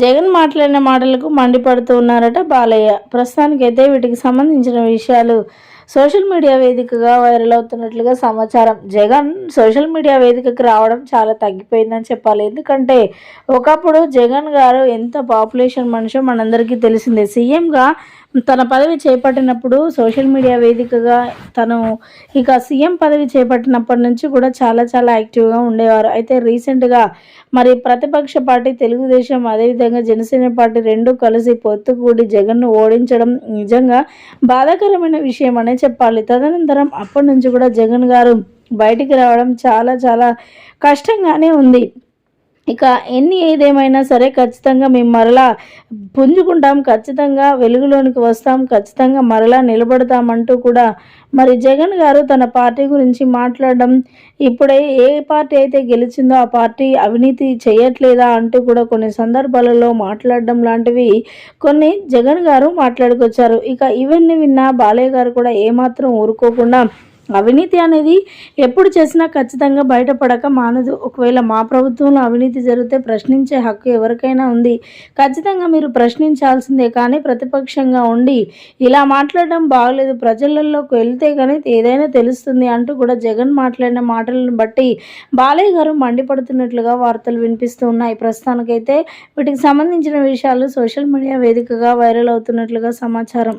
జగన్ మాట్లాడిన మాటలకు మండిపడుతూ ఉన్నారట బాలయ్య. ప్రస్తుతానికైతే వీటికి సంబంధించిన విషయాలు సోషల్ మీడియా వేదికగా వైరల్ అవుతున్నట్లుగా సమాచారం. జగన్ సోషల్ మీడియా వేదికకు రావడం చాలా తగ్గిపోయిందని చెప్పాలి. ఎందుకంటే ఒకప్పుడు జగన్ గారు ఎంత పాపులేషన్ మనిషో మనందరికీ తెలిసిందే. సీఎంగా తన పదవి చేపట్టినప్పుడు సోషల్ మీడియా వేదికగా తను సీఎం పదవి చేపట్టినప్పటి నుంచి కూడా చాలా చాలా యాక్టివ్గా ఉండేవారు. అయితే రీసెంట్గా మరి ప్రతిపక్ష పార్టీ తెలుగుదేశం, అదేవిధంగా జనసేన పార్టీ రెండు కలిసి పొత్తు కూడి జగన్ను ఓడించడం నిజంగా బాధాకరమైన విషయం అనే చెప్పాలి. తదనంతరం అప్పటి నుంచి కూడా జగన్ గారు బయటికి రావడం చాలా చాలా కష్టంగానే ఉంది. ఎన్ని ఏదేమైనా సరే ఖచ్చితంగా మేము మరలా పుంజుకుంటాం, ఖచ్చితంగా వెలుగులోనికి వస్తాం, ఖచ్చితంగా మరలా నిలబడతామంటూ కూడా మరి జగన్ గారు తన పార్టీ గురించి మాట్లాడడం, ఇప్పుడే ఏ పార్టీ అయితే గెలిచిందో ఆ పార్టీ అవినీతి చేయట్లేదా అంటూ కూడా కొన్ని సందర్భాలలో మాట్లాడడం లాంటివి కొన్ని జగన్ గారు మాట్లాడుకొచ్చారు. ఇవన్నీ విన్న బాలయ్య గారు కూడా ఏమాత్రం ఊరుకోకుండా అవినీతి అనేది ఎప్పుడు చేసినా ఖచ్చితంగా బయటపడక మానదు. ఒకవేళ మా ప్రభుత్వంలో అవినీతి జరిగితే ప్రశ్నించే హక్కు ఎవరికైనా ఉంది. ఖచ్చితంగా మీరు ప్రశ్నించాల్సిందే. కానీ ప్రతిపక్షంగా ఉండి ఇలా మాట్లాడడం బాగలేదు. ప్రజలలోకి వెళ్తే కానీ ఏదైనా తెలుస్తుంది అంటూ కూడా జగన్ మాట్లాడిన మాటలను బట్టి బాలయ్య గారు మండిపడుతున్నట్లుగా వార్తలు వినిపిస్తూ ఉన్నాయి. ప్రస్తుతానికైతే వీటికి సంబంధించిన విషయాలు సోషల్ మీడియా వేదికగా వైరల్ అవుతున్నట్లుగా సమాచారం.